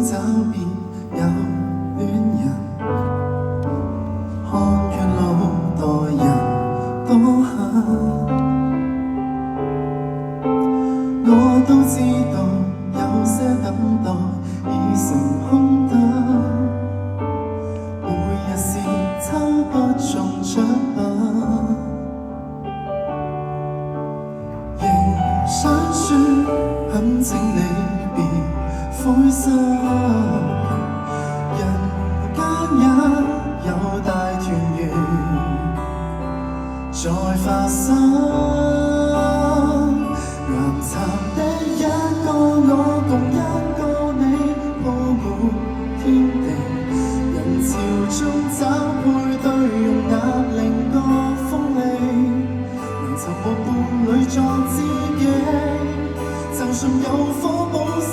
找遍有戀人，看倦老代人多狠。我都知道有些等待已成空等，每日是抽不中獎品，仍想說懇請你別灰心，人間也有大團圓在發生。岩潭的一個我共一個你鋪滿天地，人潮中找配對，用壓令個鋒利，能尋獲伴侶作知己，就算有火寶石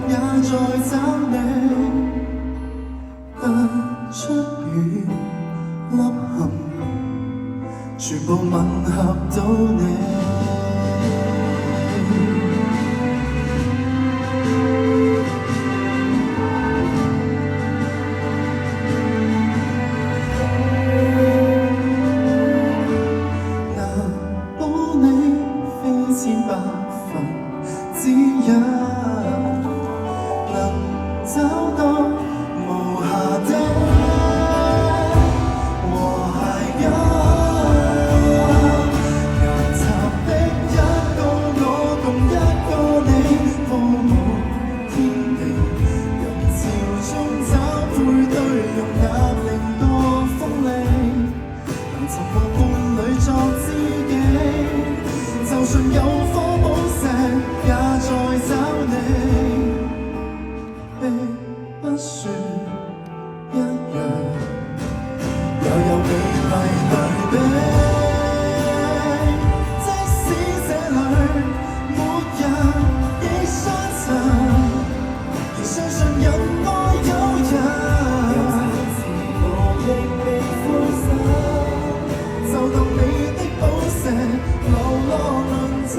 也在找你，突出與凹陷，全部吻合到你。千百分之一，能找到無瑕的和諧感。岩潭的一個我共一個你鋪滿天地，人潮中找配對，用壓令個鋒利，能尋獲伴侶作知己，就算有火寶石也在找你，並不算一樣，又有美麗對比。即使這裡沒人亦相襯，仍相信人愛有人。我亦被灰心，就當你的寶石流落論真，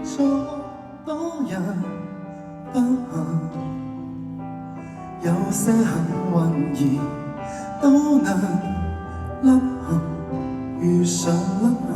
錯多人不幸，有些幸運兒都能凹陷，遇上凹陷。